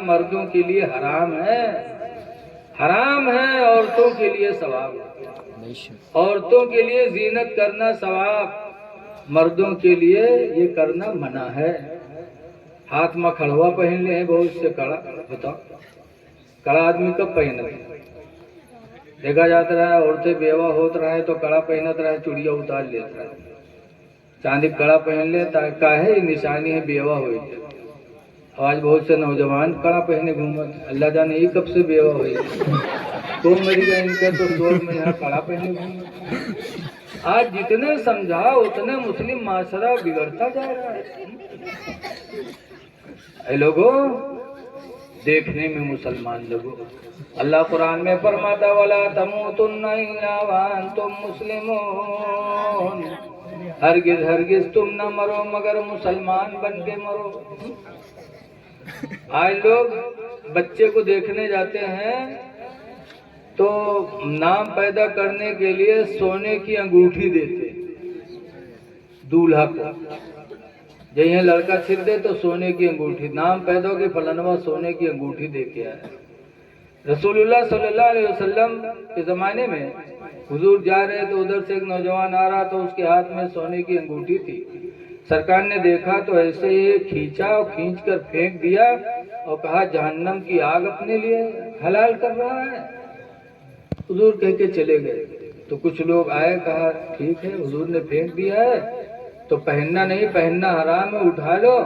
مردوں کے لیے حرام ہے، حرام ہے، عورتوں کے لیے ثواب ہے۔ عورتوں کے لیے زینت کرنا ثواب، مردوں کے لیے یہ کرنا منع ہے۔ ہاتھ میں کھڑوا پہن لے ہیں بہت سے، کڑا بتاؤ، کڑا آدمی کب پہنتا ہے؟ دیکھا جاتا رہا ہے عورتیں بیوہ ہوت رہا ہے تو کڑا پہنت رہا ہے، چڑیا اتار لیتا ہے، چاندی کڑا پہن لے کاہے یہ نشانی ہے بیوہ ہوئی۔ آج بہت سے نوجوان کڑا پہنے گھومت، اللہ جانے یہ کب سے بیوہ ہوئی، تو مری گا ان کا تو سور میں یہاں کڑا پہنے گھومت۔ آج جتنے سمجھا اتنے مسلم معاشرہ بگڑتا جا رہا ہے۔ اے لوگوں، دیکھنے میں مسلمان لوگوں، اللہ قرآن میں فرماتا وَلَا تَمُوتُنَّ إِلَّا وَأَنْتُمْ مُسْلِمُونَ، ہرگز ہرگز تم نہ مرو مگر مسلمان بن کے مرو۔ آج لوگ بچے کو دیکھنے جاتے ہیں تو نام پیدا کرنے کے لیے سونے کی انگوٹھی دیتے دولہا کو، جہاں لڑکا چھر دے تو سونے کی انگوٹھی، نام پیدا ہو کے فلانوا سونے کی انگوٹھی دے کے آئے۔ رسول اللہ صلی اللہ علیہ وسلم کے زمانے میں حضور جا رہے تو ادھر سے ایک نوجوان آ رہا تو اس کے ہاتھ میں سونے کی انگوٹھی تھی۔ سرکار نے دیکھا تو ایسے ہی کھینچا اور کھینچ کر پھینک دیا اور کہا جہنم کی آگ اپنے لیے حلال کر رہا ہے۔ حضور کہہ کے چلے گئے تو کچھ لوگ آئے، کہا ٹھیک ہے حضور نے پھینک دیا ہے تو پہننا نہیں، پہننا حرام ہے، اٹھا لو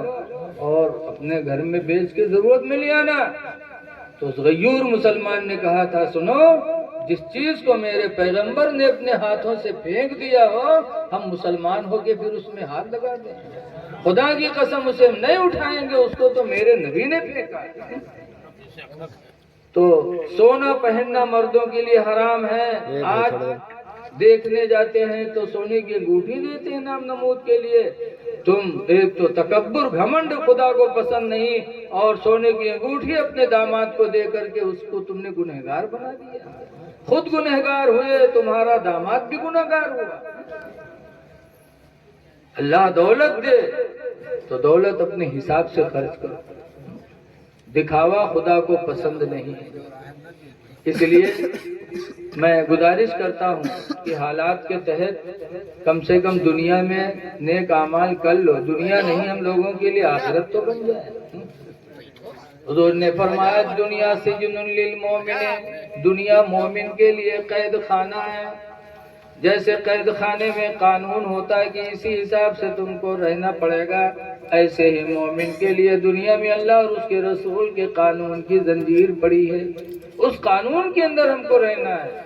اور اپنے گھر میں بیچ کے ضرورت میں لے آنا۔ تو اس غیور مسلمان نے کہا تھا سنو، جس چیز کو میرے پیغمبر نے اپنے ہاتھوں سے پھینک دیا ہو ہم مسلمان ہو کے پھر اس میں ہاتھ لگا دیں؟ خدا کی قسم اسے ہم نہیں اٹھائیں گے، اس کو تو میرے نبی نے پھینکا۔ تو سونا پہننا مردوں کے لیے حرام ہے۔ آج دیکھنے جاتے ہیں تو سونے کی انگوٹھی دیتے ہیں نام نمود کے لیے۔ تم ایک تو تکبر گھمنڈ خدا کو پسند نہیں، اور سونے کی انگوٹھی اپنے داماد کو دے کر کے اس کو تم نے گنہگار بنا دیا۔ خود گنہگار ہوئے، تمہارا داماد بھی گنہگار ہوا۔ اللہ دولت دے تو دولت اپنے حساب سے خرچ کرو، دکھاوا خدا کو پسند نہیں۔ اس لیے میں گزارش کرتا ہوں کہ حالات کے تحت کم سے کم دنیا میں نیک اعمال کر لو، دنیا نہیں ہم لوگوں کے لیے آخرت تو بن جائے۔ حضور نے فرمایا دنیا سجن للمومن، دنیا مومن کے لیے قید خانہ ہے۔ جیسے قید خانے میں قانون ہوتا ہے کہ اسی حساب سے تم کو رہنا پڑے گا، ایسے ہی مومن کے لیے دنیا میں اللہ اور اس کے رسول کے قانون کی زنجیر پڑی ہے، اس قانون کے اندر ہم کو رہنا ہے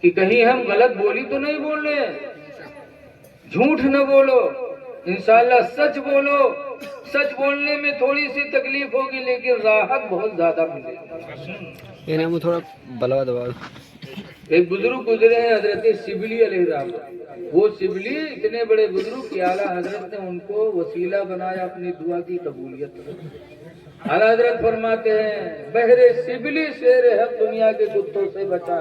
کہ کہیں ہم غلط بولی تو نہیں بول رہے، جھوٹ نہ بولو، انشاءاللہ سچ بولو۔ سچ بولنے میں تھوڑی سی تکلیف ہوگی لیکن راحت بہت زیادہ ملے گی۔ تھوڑا بلوا دبا۔ ایک بزرگ گزرے ہیں حضرت شبلی علیہ السلام، وہ شبلی اتنے بڑے بزرگ کہ اعلیٰ حضرت نے ان کو وسیلہ بنایا اپنی دعا کی قبولیت۔ اعلیٰ حضرت فرماتے ہیں بہرے شبلی شیر حق دنیا کے کتوں سے بچا،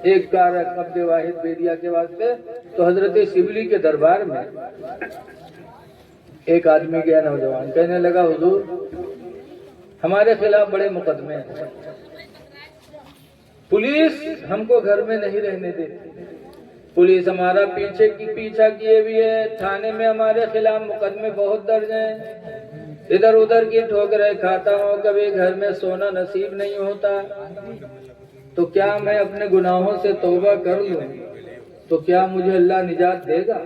ایک کار قبض واحد بیدیا کے واسطے۔ تو حضرت شبلی کے دربار میں ایک آدمی گیا نوجوان، کہنے لگا حضور ہمارے خلاف بڑے مقدمے ہیں، پولیس ہم کو گھر میں نہیں رہنے دیتی، پولیس ہمارا پیچھا کیے بھی ہے، تھانے میں ہمارے خلاف مقدمے بہت درج ہیں، ادھر ادھر کی ٹھوکریں کھاتا ہوں، کبھی گھر میں سونا نصیب نہیں ہوتا، تو کیا میں اپنے گناہوں سے توبہ کر لوں تو کیا مجھے اللہ نجات دے گا؟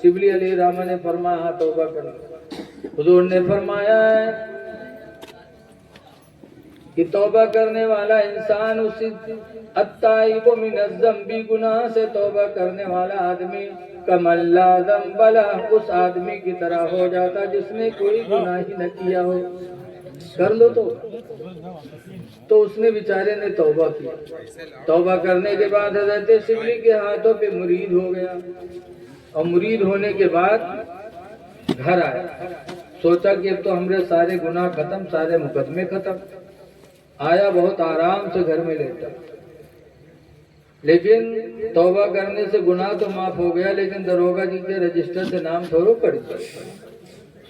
شبلی علیہ الرحمہ نے فرمایا ہاں توبہ کر لو۔ حضور نے فرمایا ہے کہ توبہ کرنے والا انسان اسی التائب من الذنب، گناہ سے توبہ کرنے والا آدمی کمن لا ذنب لہ، اس آدمی کی طرح ہو جاتا جس نے کوئی گناہ ہی نہ کیا ہو۔ کر لو تو اس نے بیچارے نے توبہ کی، توبہ کرنے کے بعد حضرت شبلی کے ہاتھوں پہ مرید ہو گیا، اور مرید ہونے کے بعد گھر آیا، سوچا کہ اب تو ہمارے سارے گناہ ختم، سارے مقدمے ختم۔ آیا بہت آرام سے گھر میں لیٹا، لیکن توبہ کرنے سے گناہ تو معاف ہو گیا، لیکن دروگا جی کے رجسٹر سے نام تھوڑو کٹ گیا۔